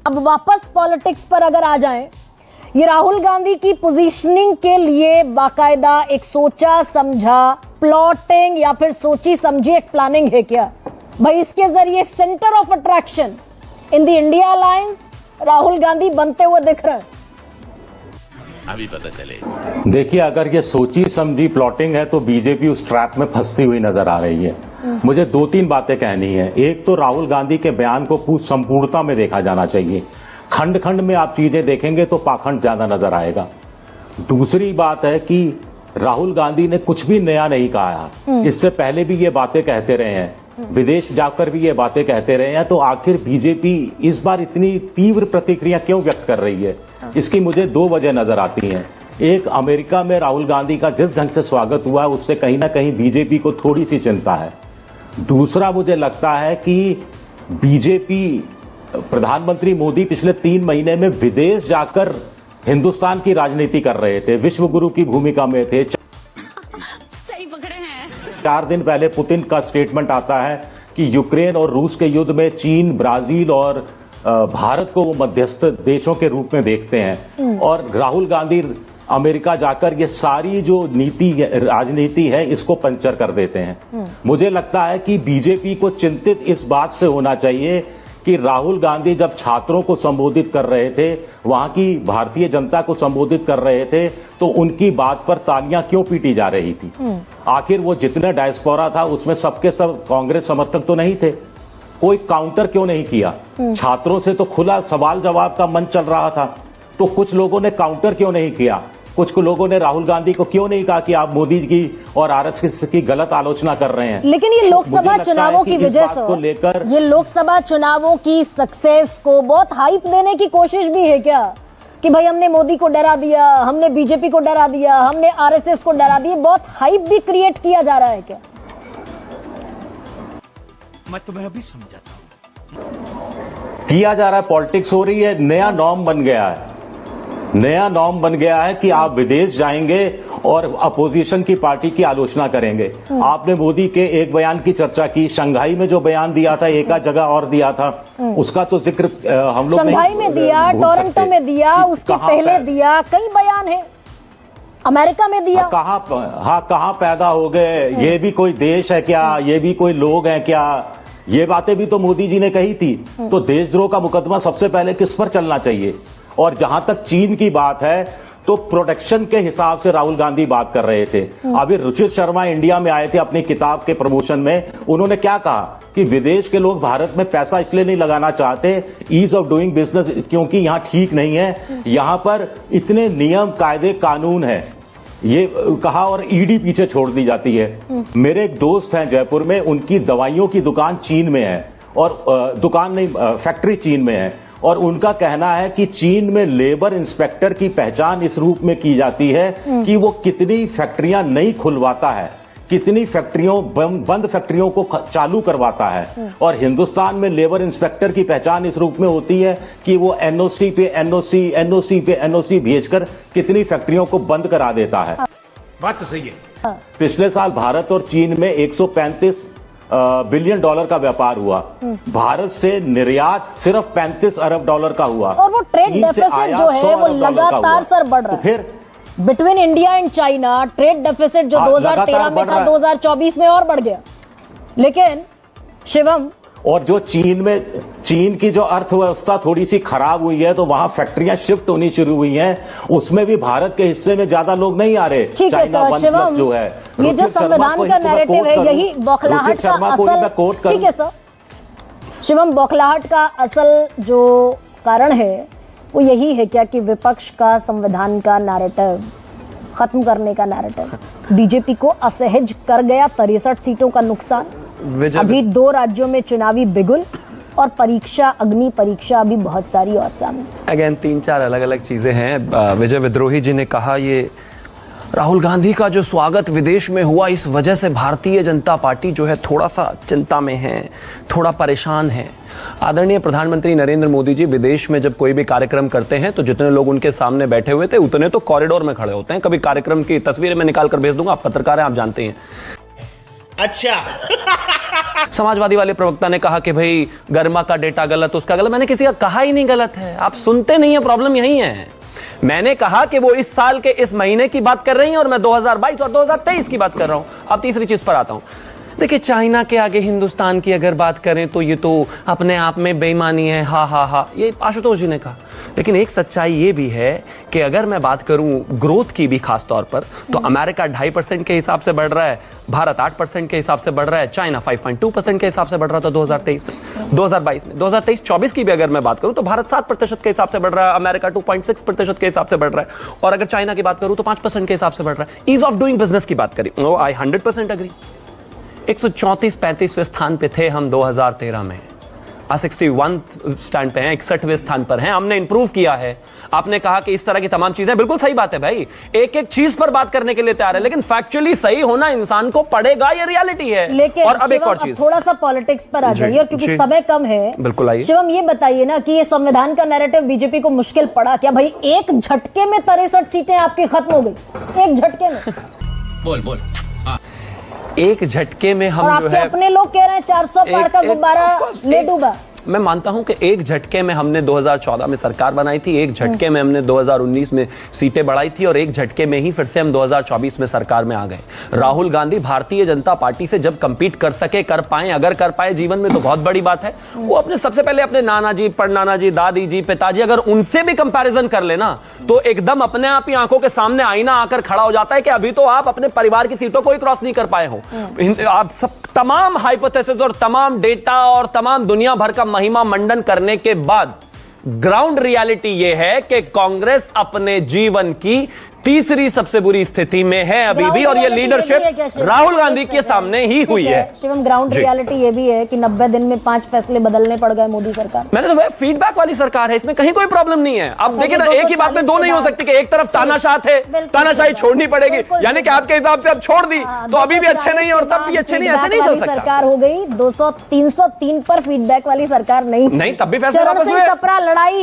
अब वापस पॉलिटिक्स पर अगर आ जाएं, ये राहुल गांधी की पोजीशनिंग के लिए बाकायदा एक सोचा समझा प्लॉटिंग या फिर सोची समझी एक प्लानिंग है क्या? भाई इसके जरिए centre of attraction in the India alliance Rahul Gandhi बनते हुए दिख रहे हैं। अभी पता चले। देखिए, अगर ये सोची समझी प्लॉटिंग है तो बीजेपी उस ट्रैप में फंसती हुई नजर आ रही है। मुझे दो तीन बातें कहनी है। एक तो राहुल गांधी के बयान को संपूर्णता में देखा जाना चाहिए। खंड खंड में आप चीजें देखेंगे तो पाखंड ज्यादा नजर आएगा। दूसरी बात है कि राहुल गांधी ने कुछ भी नया नहीं कहा है। इससे पहले भी ये बातें कहते रहे हैं, विदेश जाकर भी ये बातें कहते रहे हैं। तो आखिर बीजेपी इस बार इतनी तीव्र प्रतिक्रिया क्यों व्यक्त कर रही है? इसकी मुझे दो वजह नजर आती हैं। एक, अमेरिका में राहुल गांधी का जिस ढंग से स्वागत हुआ है उससे कहीं ना कहीं बीजेपी को थोड़ी सी चिंता है। दूसरा, मुझे लगता है कि बीजेपी, प्रधानमंत्री मोदी पिछले 3 महीने में विदेश जाकर हिंदुस्तान की राजनीति कर रहे थे, विश्व गुरु की भूमिका में थे। सही पकड़े हैं। 4 दिन पहले पुतिन का स्टेटमेंट आता है कि यूक्रेन और रूस के युद्ध में चीन, ब्राजील और भारत को वो मध्यस्थ देशों के रूप में देखते हैं। और राहुल गांधी अमेरिका जाकर ये सारी जो राजनीति है इसको पंचर कर देते हैं। मुझे लगता है कि बीजेपी को चिंतित इस बात से होना चाहिए कि राहुल गांधी जब छात्रों को संबोधित कर रहे थे, वहां की भारतीय जनता को संबोधित कर रहे थे, तो उनकी बात पर तालियां क्यों पीटी जा रही थी? आखिर वो जितने डायस्पोरा था उसमें सबके सब कांग्रेस समर्थक तो नहीं थे। कोई काउंटर क्यों नहीं किया? छात्रों से तो खुला सवाल जवाब का मंच चल रहा था, तो कुछ लोगों ने काउंटर क्यों नहीं किया? कुछ लोगों ने राहुल गांधी को क्यों नहीं कहा कि आप मोदी की और आरएसएस की गलत आलोचना कर रहे हैं? लेकिन ये लोकसभा चुनावों की वजह से लेकर ये लोकसभा चुनावों की सक्सेस को बहुत हाइप देने की कोशिश भी है क्या? कि भाई हमने मोदी को डरा दिया, हमने बीजेपी को डरा दिया, हमने आरएसएस को डरा दिया, बहुत हाइप भी क्रिएट किया जा रहा है क्या? मैं तुम्हें अभी समझाता हूं। किया जा रहा है, पॉलिटिक्स हो रही है। नया नॉर्म बन गया है, नया नॉर्म बन गया है कि आप विदेश जाएंगे और अपोजिशन की पार्टी की आलोचना करेंगे। आपने मोदी के एक बयान की चर्चा की, शंघाई में जो बयान दिया था, एक जगह और दिया था, उसका तो जिक्र हम लोग शंघाई में दिया, टोरंटो में दिया, उसके पहले दिया, कई बयान है, अमेरिका में दिया। कहाँ पैदा हो गए? ये भी कोई देश है क्या? ये भी कोई लोग हैं क्या? ये बातें भी तो मोदी जी ने कही थी। तो देशद्रोह का मुकदमा सबसे पहले किस पर चलना चाहिए? और जहां तक चीन की बात है तो प्रोटेक्शन के हिसाब से राहुल गांधी बात कर रहे थे। अभी रुचिर शर्मा इंडिया में आए थे अपनी किताब के प्रमोशन में। उन्होंने क्या कहा कि विदेश के लोग भारत में पैसा इसलिए नहीं लगाना चाहते, ईज ऑफ डूइंग बिजनेस, क्योंकि यहां ठीक नहीं है, यहां पर इतने नियम कायदे कानून है, ये कहा, और ईडी पीछे छोड़ दी जाती है। मेरे एक दोस्त हैं जयपुर में, उनकी दवाइयों की दुकान चीन में है, और दुकान नहीं, फैक्ट्री चीन में है, और उनका कहना है कि चीन में लेबर इंस्पेक्टर की पहचान इस रूप में की जाती है कि वो कितनी फैक्ट्रियां नहीं खुलवाता है, कितनी फैक्ट्रियों, बंद फैक्ट्रियों को चालू करवाता है। और हिंदुस्तान में लेबर इंस्पेक्टर की पहचान इस रूप में होती है कि वो एनओसी पे एनओसी, एनओसी पे एनओसी भेजकर कितनी फैक्ट्रियों को बंद करा देता है। बात तो सही है। पिछले साल भारत और चीन में 135 बिलियन डॉलर का व्यापार हुआ। भारत से निर्यात सिर्फ 35 अरब डॉलर का हुआ, और वो ट्रेड डेफिसिट जो है वो लगातार सर बढ़ रहा है। फिर between India and China trade deficit जो 2013 में था 2024 में और बढ़ गया। लेकिन शिवम, और जो चीन की जो अर्थव्यवस्था थोड़ी सी खराब हुई है, तो वहां फैक्ट्रियां शिफ्ट होनी शुरू हुई हैं, उसमें भी भारत के हिस्से में ज्यादा लोग नहीं आ रहे। ठीक है सर, शिवम, जो है ये जो संविधान का नैरेटिव है, यही बौखलाहट का असल, ठीक है सर शिवम, बौखलाहट का असल जो कारण है वो यही है क्या कि विपक्ष का संविधान का नैरेटिव खत्म करने का नैरेटिव बीजेपी को असहज कर गया। 63 सीटों का नुकसान, अभी 2 राज्यों में चुनावी बिगुल, और परीक्षा, अग्नि परीक्षा अभी बहुत सारी और सामने। अगेन 3-4 अलग अलग चीजें हैं। विजय विद्रोही जी ने कहा ये राहुल गांधी का जो स्वागत विदेश में हुआ, इस वजह से भारतीय जनता पार्टी जो है थोड़ा सा चिंता में है, थोड़ा परेशान है। आदरणीय प्रधानमंत्री नरेंद्र मोदी जी विदेश में जब कोई भी कार्यक्रम करते हैं तो जितने लोग उनके सामने बैठे हुए थे उतने तो कॉरिडोर में खड़े होते हैं। कभी कार्यक्रम की तस्वीरें मैं निकाल कर भेज दूंगा, आप पत्रकार हैं, आप जानते हैं। अच्छा। समाजवादी वाले प्रवक्ता ने कहा कि भाई गर्मा का डेटा गलत, उसका गलत। मैंने किसी का कहा ही नहीं गलत है, आप सुनते नहीं है, प्रॉब्लम यही है। मैंने कहा कि वो इस साल के इस महीने की बात कर रही हैं और मैं 2022 और 2023 की बात कर रहा हूं। अब तीसरी चीज पर आता हूं। देखिए, चाइना के आगे हिंदुस्तान की अगर बात करें तो ये तो अपने आप में बेईमानी है, हा हा हा, ये आशुतोष जी ने कहा। लेकिन एक सच्चाई ये भी है कि अगर मैं बात करूं ग्रोथ की भी खास तौर पर, तो अमेरिका 2.5% के हिसाब से बढ़ रहा है, भारत 8% के हिसाब से बढ़ रहा है, चाइना 5.2% के हिसाब से बढ़ रहा था 2022 में। 2023-24 की भी अगर मैं बात करूं तो भारत 7% के हिसाब से बढ़ रहा है, अमेरिका 2.6% के हिसाब से बढ़ रहा है, और अगर चाइना की बात करूं तो 5% के हिसाब से बढ़ रहा है। ईज ऑफ डूइंग बिजनेस की बात करें, आई 100% अग्री। 134-35वें स्थान पे थे हम 2013 में, 61 स्टैंड पे हैं, 61वें स्थान पर हैं। हमने इंप्रूव किया है। आपने कहा कि इस तरह की तमाम चीजें, बिल्कुल सही बात है भाई, एक एक चीज पर बात करने के लिए तैयार है, लेकिन फैक्चुअली सही होना इंसान को पड़ेगा, ये रियलिटी है। लेकिन और अब एक और चीज, थोड़ा सा पॉलिटिक्स पर आ जाइए, क्योंकि समय कम है। बिल्कुल आइए। शिवम, ये बताइए ना कि ये संविधान का नैरेटिव बीजेपी को मुश्किल पड़ा क्या भाई? एक झटके में 63 सीटें आपकी खत्म हो गई, एक झटके में। बोल एक झटके में हम और जो आपके है, अपने लोग कह रहे हैं 400 पार का गुब्बारा ले डूबा। मैं मानता हूं कि एक झटके में हमने 2014 में सरकार बनाई थी, एक झटके में हमने 2019 में सीटें बढ़ाई थी, और एक झटके में ही फिर से हम 2024 में सरकार में आ गए। राहुल गांधी भारतीय जनता पार्टी से जब कंपीट कर सके, कर पाए, अगर कर पाए जीवन में तो बहुत बड़ी बात है। वो अपने सबसे पहले अपने नाना जी, परनाना जी, दादी जी, पिताजी, अगर उनसे भी कंपैरिजन कर लेना तो एकदम अपने आप ही आंखों के सामने आईना आकर खड़ा हो जाता है कि अभी तो आप अपने परिवार की सीटों को ही क्रॉस नहीं कर पाए हो। आप सब तमाम हाइपोथेसिस और तमाम डेटा और तमाम दुनिया भर का महिमा मंडन करने के बाद ग्राउंड रियलिटी यह है कि कांग्रेस अपने जीवन की तीसरी सबसे बुरी स्थिति में है अभी भी, और ये लीडरशिप राहुल गांधी के सामने ही हुई है। शिवम, ग्राउंड रियलिटी ये भी है कि 90 दिन में 5 फैसले बदलने पड़ गए मोदी सरकार। मैंने तो फीडबैक वाली सरकार है, इसमें कहीं कोई प्रॉब्लम नहीं है। अब देखिए ना, एक ही बात में दो नहीं हो सकती कि एक तरफ तानाशाह थे, तानाशाही छोड़नी पड़ेगी, यानी कि आपके हिसाब से अब छोड़ दी तो अभी भी अच्छे नहीं और तब भी अच्छे नहीं, ऐसे नहीं चल सकता। सरकार हो गई 303 पर फीडबैक वाली सरकार नहीं, तब भी फैसले वापस हुए। लड़ाई